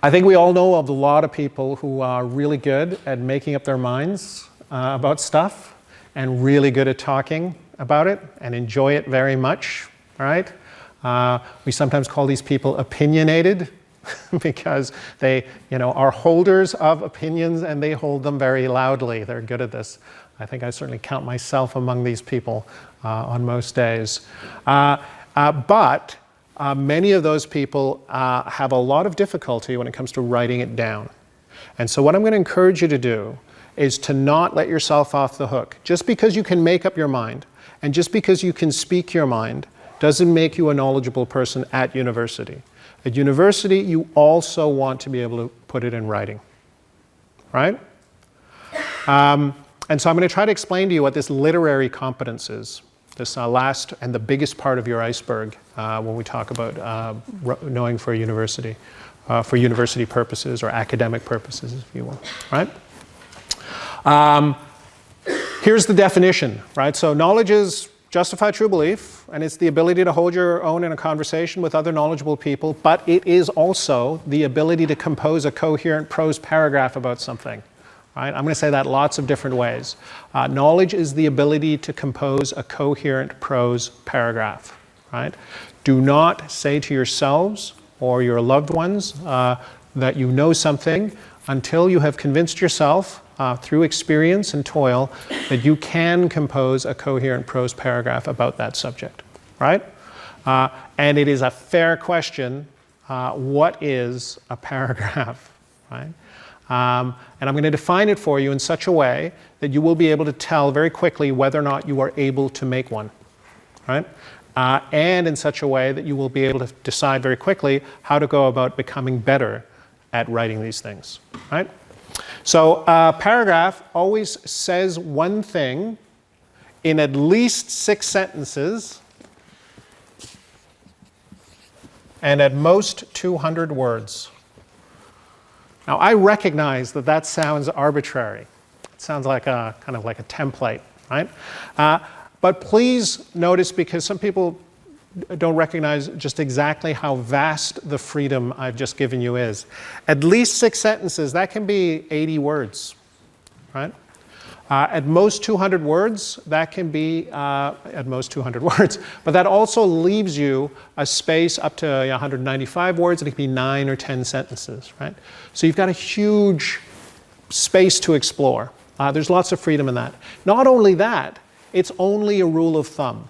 I think we all know of a lot of people who are really good at making up their minds about stuff and really good at talking about it and enjoy it very much, right? We sometimes call these people opinionated because they, are holders of opinions and they hold them very loudly. They're good at this. I think I certainly count myself among these people on most days. But many of those people have a lot of difficulty when it comes to writing it down. And so what I'm going to encourage you to do is to not let yourself off the hook. Just because you can make up your mind and just because you can speak your mind doesn't make you a knowledgeable person at university. At university, you also want to be able to put it in writing, right? And so I'm going to try to explain to you what this literary competence is, this last and the biggest part of your iceberg when we talk about knowing for university purposes or academic purposes, if you will, right? Here's the definition, right? So knowledge is justified true belief, and it's the ability to hold your own in a conversation with other knowledgeable people, but it is also the ability to compose a coherent prose paragraph about something. Right? I'm going to say that lots of different ways. Knowledge is the ability to compose a coherent prose paragraph. Right? Do not say to yourselves or your loved ones that you know something until you have convinced yourself through experience and toil that you can compose a coherent prose paragraph about that subject. Right? And it is a fair question, what is a paragraph? Right? And I'm going to define it for you in such a way that you will be able to tell very quickly whether or not you are able to make one, right? And in such a way that you will be able to decide very quickly how to go about becoming better at writing these things, right? So a paragraph always says one thing in at least 6 sentences and at most 200 words. Now, I recognize that that sounds arbitrary. It sounds like a kind of like a template, right? But please notice, because some people don't recognize just exactly how vast the freedom I've just given you is. At least 6 sentences, that can be 80 words, right? At most 200 words, that can be at most 200 words, but that also leaves you a space up to 195 words, and it can be 9 or 10 sentences, right? So you've got a huge space to explore. There's lots of freedom in that. Not only that, it's only a rule of thumb,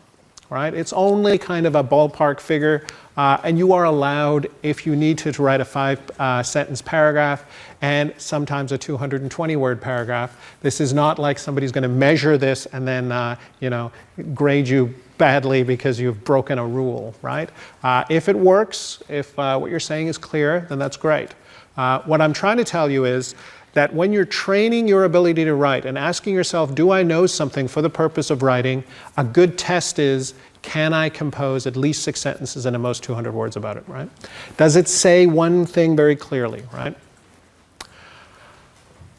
right? It's only kind of a ballpark figure, and you are allowed, if you need to write a 5-sentence paragraph and sometimes a 220-word paragraph. This is not like somebody's going to measure this and then, grade you badly because you've broken a rule, right? If it works, if what you're saying is clear, then that's great. What I'm trying to tell you is that when you're training your ability to write and asking yourself, do I know something for the purpose of writing, a good test is, can I compose at least 6 sentences and at most 200 words about it, right? Does it say one thing very clearly, right?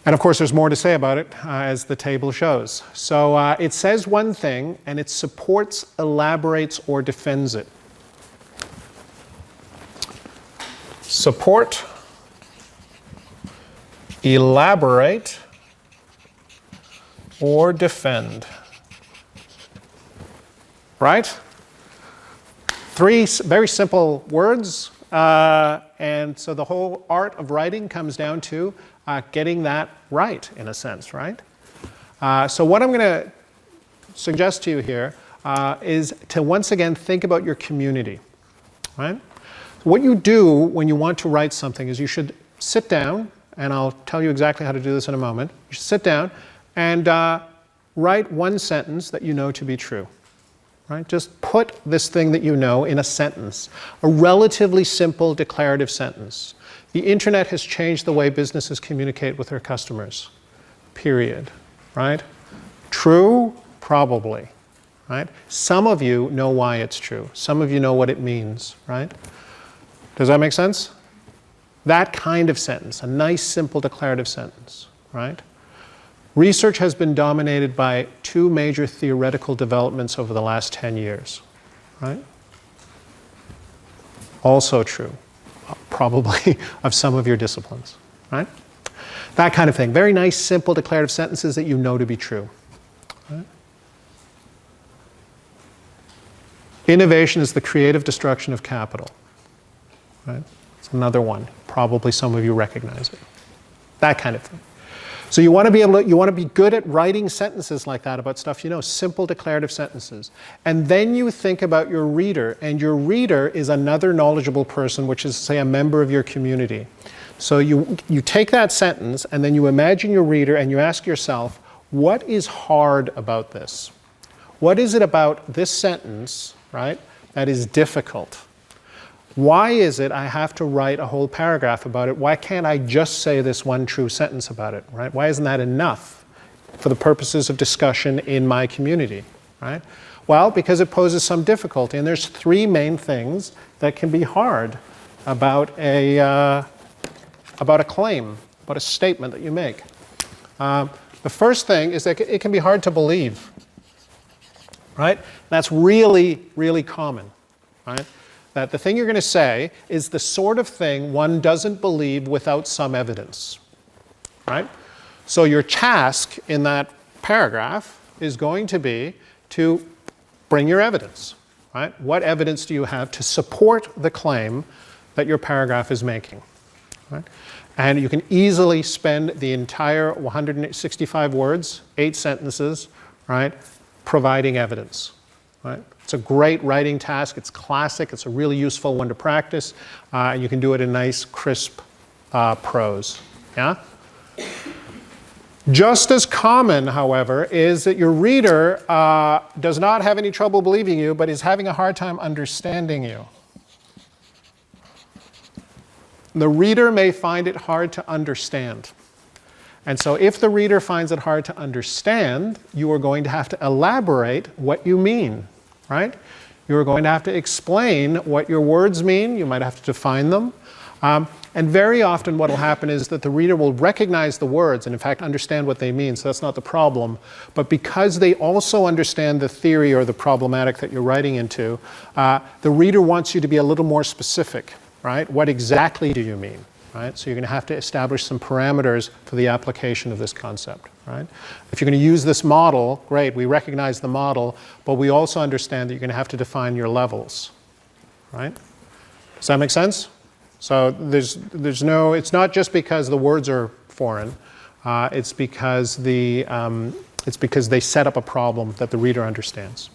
And of course, there's more to say about it, as the table shows. So it says one thing, and it supports, elaborates, or defends it. Support, elaborate, or defend. Right? 3 very simple words, and so the whole art of writing comes down to getting that right, in a sense, right? So what I'm going to suggest to you here is to once again think about your community, right? What you do when you want to write something is you should sit down, and I'll tell you exactly how to do this in a moment. You should sit down and write one sentence that you know to be true. Right? Just put this thing that you know in a sentence, a relatively simple declarative sentence. The internet has changed the way businesses communicate with their customers, period. Right? True? Probably. Right? Some of you know why it's true. Some of you know what it means. Right? Does that make sense? That kind of sentence, a nice, simple declarative sentence. Right? Research has been dominated by 2 major theoretical developments over the last 10 years, right? Also true. probably of some of your disciplines, right? That kind of thing. Very nice, simple declarative sentences that you know to be true. Right? Innovation is the creative destruction of capital. Right? It's another one. Probably some of you recognize it. That kind of thing. So you want to be good at writing sentences like that about stuff you know, simple declarative sentences. And then you think about your reader, and your reader is another knowledgeable person, which is, say, a member of your community. So you take that sentence, and then you imagine your reader, and you ask yourself, what is hard about this? What is it about this sentence, right, that is difficult? Why is it I have to write a whole paragraph about it? Why can't I just say this one true sentence about it, right? Why isn't that enough for the purposes of discussion in my community, right? Well, because it poses some difficulty, and there's three main things that can be hard about a claim, about a statement that you make. The first thing is that it can be hard to believe, right? That's really, really common, right? That the thing you're going to say is the sort of thing one doesn't believe without some evidence, right? So your task in that paragraph is going to be to bring your evidence, right? What evidence do you have to support the claim that your paragraph is making, right? And you can easily spend the entire 165 words, 8 sentences, right, providing evidence, right? It's a great writing task. It's classic. It's a really useful one to practice. And you can do it in nice, crisp prose. Yeah? Just as common, however, is that your reader does not have any trouble believing you, but is having a hard time understanding you. The reader may find it hard to understand. And so if the reader finds it hard to understand, you are going to have to elaborate what you mean. Right? You're going to have to explain what your words mean. You might have to define them. And very often what will happen is that the reader will recognize the words and in fact understand what they mean, so that's not the problem. But because they also understand the theory or the problematic that you're writing into, the reader wants you to be a little more specific. Right? What exactly do you mean? Right? So you're going to have to establish some parameters for the application of this concept. Right? If you're going to use this model, great, we recognize the model, but we also understand that you're going to have to define your levels. Right? Does that make sense? So it's not just because the words are foreign, it's because they set up a problem that the reader understands.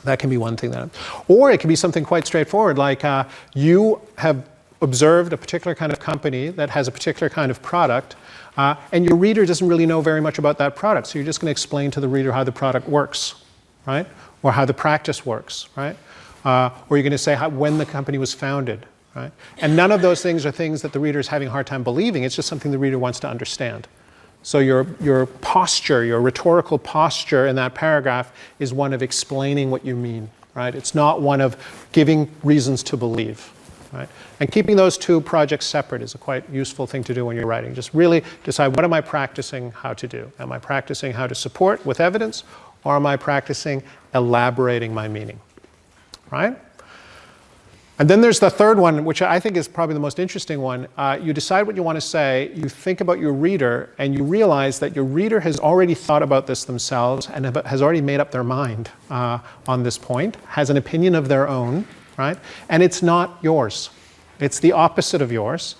That can be one thing. Or it can be something quite straightforward, like you have observed a particular kind of company that has a particular kind of product, and your reader doesn't really know very much about that product. So you're just going to explain to the reader how the product works, right? Or how the practice works, right? Or you're going to say when the company was founded, right? And none of those things are things that the reader is having a hard time believing. It's just something the reader wants to understand. So your posture, your rhetorical posture in that paragraph is one of explaining what you mean, right? It's not one of giving reasons to believe, right? And keeping those two projects separate is a quite useful thing to do when you're writing. Just really decide, what am I practicing how to do? Am I practicing how to support with evidence, or am I practicing elaborating my meaning, right? And then there's the third one, which I think is probably the most interesting one. You decide what you want to say, you think about your reader, and you realize that your reader has already thought about this themselves and has already made up their mind on this point, has an opinion of their own, right? And it's not yours. It's the opposite of yours.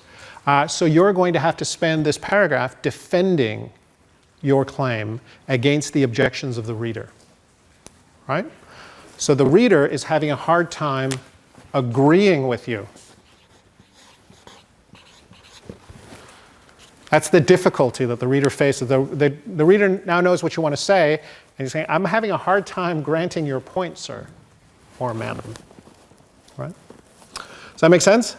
So you're going to have to spend this paragraph defending your claim against the objections of the reader, right? So the reader is having a hard time agreeing with you. That's the difficulty that the reader faces. The reader now knows what you want to say, and he's saying, I'm having a hard time granting your point, sir, or madam. Right? Does that make sense?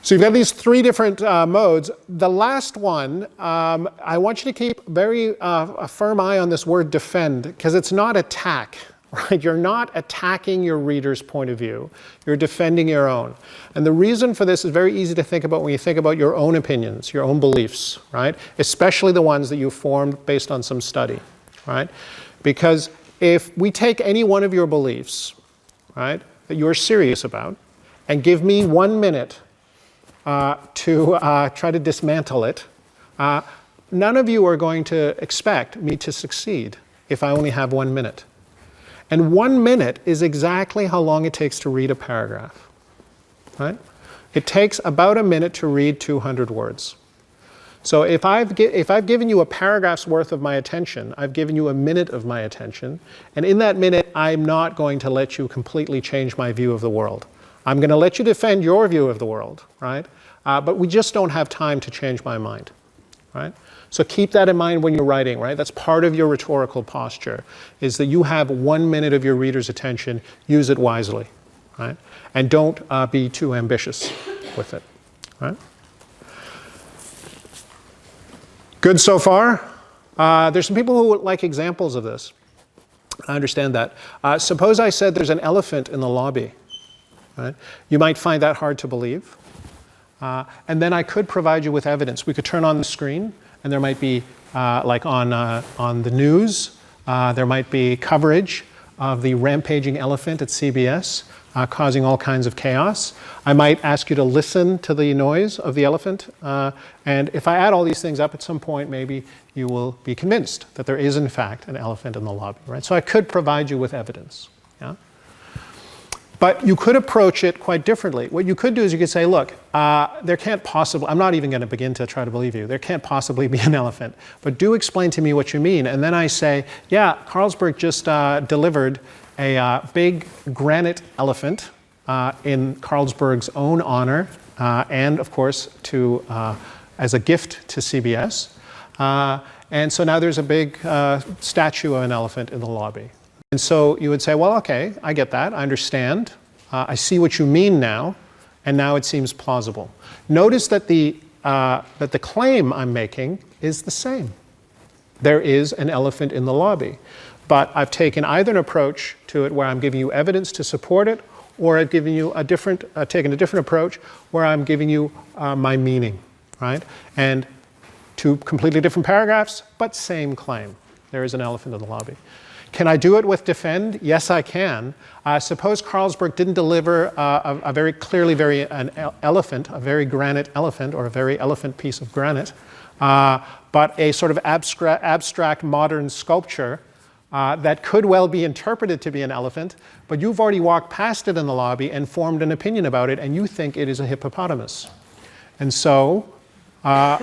So you've got these three different modes. The last one, I want you to keep a firm eye on this word defend, because it's not attack. Right? You're not attacking your reader's point of view. You're defending your own. And the reason for this is very easy to think about when you think about your own opinions, your own beliefs, right? Especially the ones that you formed based on some study, right? Because if we take any one of your beliefs, right, that you're serious about, and give me 1 minute to try to dismantle it, none of you are going to expect me to succeed if I only have 1 minute. And 1 minute is exactly how long it takes to read a paragraph, right? It takes about a minute to read 200 words. So if I've given you a paragraph's worth of my attention, I've given you a minute of my attention, and in that minute, I'm not going to let you completely change my view of the world. I'm going to let you defend your view of the world, right? But we just don't have time to change my mind, right? So keep that in mind when you're writing, right? That's part of your rhetorical posture, is that you have 1 minute of your reader's attention. Use it wisely, right? And don't be too ambitious with it, right? Good so far? There's some people who would like examples of this. I understand that. Suppose I said there's an elephant in the lobby, right? You might find that hard to believe. And then I could provide you with evidence. We could turn on the screen, and there might be, like on the news, there might be coverage of the rampaging elephant at CBS, causing all kinds of chaos. I might ask you to listen to the noise of the elephant. And if I add all these things up at some point, maybe you will be convinced that there is, in fact, an elephant in the lobby, right? So I could provide you with evidence. Yeah? But you could approach it quite differently. What you could do is you could say, look, there can't possibly, I'm not even going to begin to try to believe you, there can't possibly be an elephant, but do explain to me what you mean. And then I say, yeah, Carlsberg just delivered a big granite elephant in Carlsberg's own honor, and of course as a gift to CBS. And so now there's a big statue of an elephant in the lobby. And so you would say, well, okay, I get that, I understand, I see what you mean now, and now it seems plausible. Notice that the claim I'm making is the same. There is an elephant in the lobby. But I've taken either an approach to it where I'm giving you evidence to support it, or I've given you taken a different approach where I'm giving you my meaning, right? And two completely different paragraphs, but same claim. There is an elephant in the lobby. Can I do it with defend? Yes, I can. Suppose Carlsberg didn't deliver a very clearly an elephant, a very granite elephant, or a very elephant piece of granite, but a sort of abstract modern sculpture that could well be interpreted to be an elephant, but you've already walked past it in the lobby and formed an opinion about it, and you think it is a hippopotamus. And so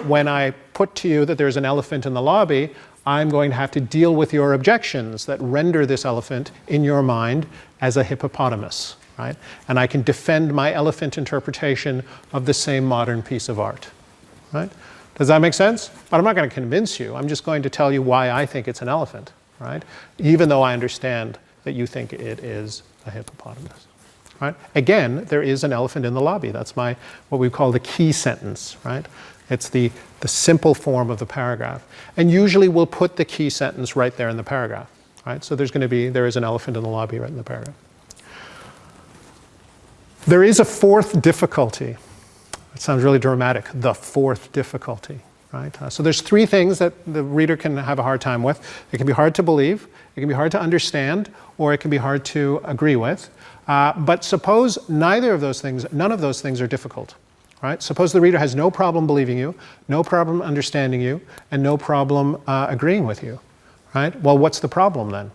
when I put to you that there's an elephant in the lobby, I'm going to have to deal with your objections that render this elephant in your mind as a hippopotamus, right? And I can defend my elephant interpretation of the same modern piece of art, right? Does that make sense? But I'm not going to convince you. I'm just going to tell you why I think it's an elephant, right? Even though I understand that you think it is a hippopotamus, right? Again, there is an elephant in the lobby. That's what we call the key sentence, right? It's the simple form of the paragraph. And usually we'll put the key sentence right there in the paragraph, right? So there is an elephant in the lobby right in the paragraph. There is a fourth difficulty. It sounds really dramatic, the fourth difficulty, right? So there's three things that the reader can have a hard time with. It can be hard to believe, it can be hard to understand, or it can be hard to agree with. But suppose none of those things are difficult. Right? Suppose the reader has no problem believing you, no problem understanding you, and no problem agreeing with you. Right? Well, what's the problem then?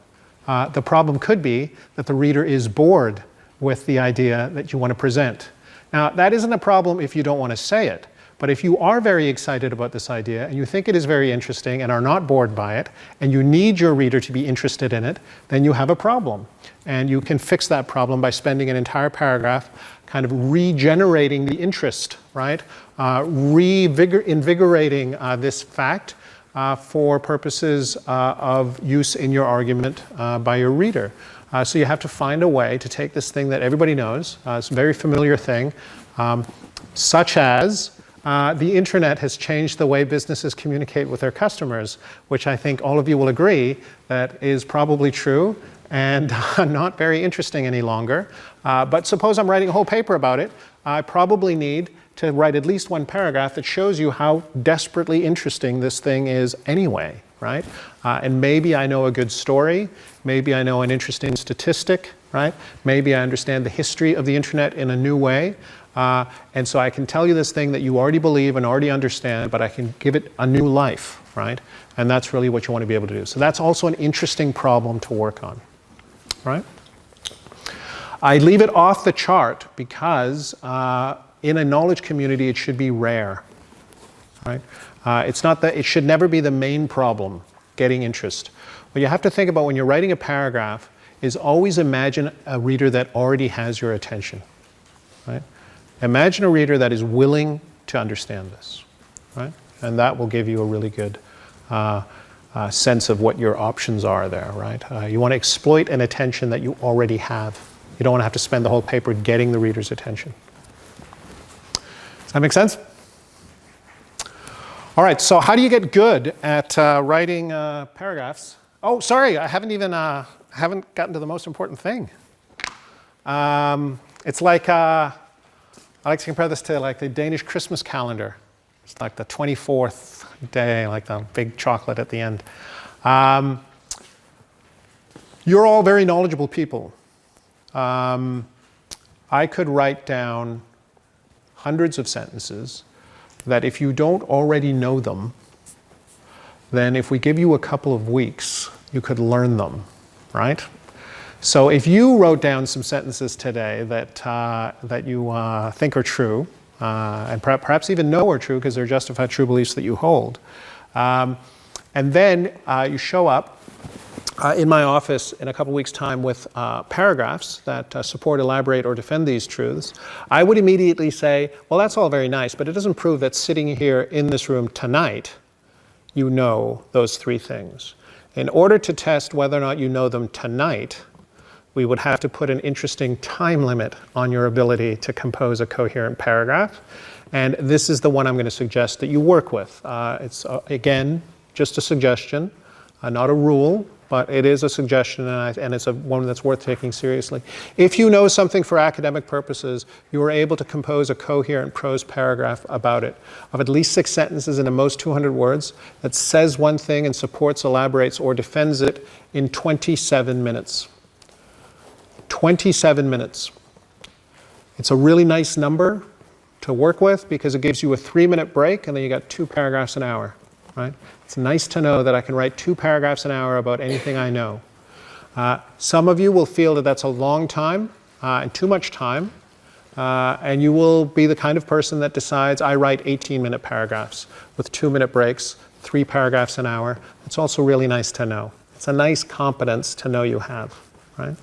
The problem could be that the reader is bored with the idea that you want to present. Now, that isn't a problem if you don't want to say it. But if you are very excited about this idea, and you think it is very interesting and are not bored by it, and you need your reader to be interested in it, then you have a problem. And you can fix that problem by spending an entire paragraph kind of regenerating the interest, right? Invigorating this fact for purposes of use in your argument by your reader. So you have to find a way to take this thing that everybody knows, it's a very familiar thing, such as the internet has changed the way businesses communicate with their customers, which I think all of you will agree that is probably true and not very interesting any longer. But suppose I'm writing a whole paper about it, I probably need to write at least one paragraph that shows you how desperately interesting this thing is anyway, right? And maybe I know a good story, maybe I know an interesting statistic, right? Maybe I understand the history of the internet in a new way. And so I can tell you this thing that you already believe and already understand, but I can give it a new life, right? And that's really what you want to be able to do. So that's also an interesting problem to work on, right? I leave it off the chart because in a knowledge community it should be rare, right? It's not that, it should never be the main problem, getting interest. What you have to think about when you're writing a paragraph is always imagine a reader that already has your attention, right? Imagine a reader that is willing to understand this, right? And that will give you a really good sense of what your options are there, right? You want to exploit an attention that you already have. You don't want to have to spend the whole paper getting the reader's attention. Does that make sense? All right, so how do you get good at writing paragraphs? Oh, sorry, I haven't gotten to the most important thing. It's like, I like to compare this to like the Danish Christmas calendar. It's like the 24th day, like the big chocolate at the end. You're all very knowledgeable people. I could write down hundreds of sentences that if you don't already know them, then if we give you a couple of weeks, you could learn them, right? So if you wrote down some sentences today that you think are true, and perhaps even know are true because they're justified true beliefs that you hold, and then you show up in my office in a couple weeks' time with paragraphs that support, elaborate, or defend these truths, I would immediately say, well, that's all very nice, but it doesn't prove that sitting here in this room tonight, you know those three things. In order to test whether or not you know them tonight, we would have to put an interesting time limit on your ability to compose a coherent paragraph. And this is the one I'm going to suggest that you work with. It's, again, just a suggestion, not a rule, but it is a suggestion, and it's one that's worth taking seriously. If you know something for academic purposes, you are able to compose a coherent prose paragraph about it, of at least 6 sentences and at most 200 words, that says one thing and supports, elaborates, or defends it in 27 minutes. 27 minutes. It's a really nice number to work with because it gives you a 3-minute break and then you got 2 paragraphs an hour, right? It's nice to know that I can write 2 paragraphs an hour about anything I know. Some of you will feel that that's a long time and too much time, and you will be the kind of person that decides I write 18-minute paragraphs with 2-minute breaks, 3 paragraphs an hour. It's also really nice to know. It's a nice competence to know you have, right?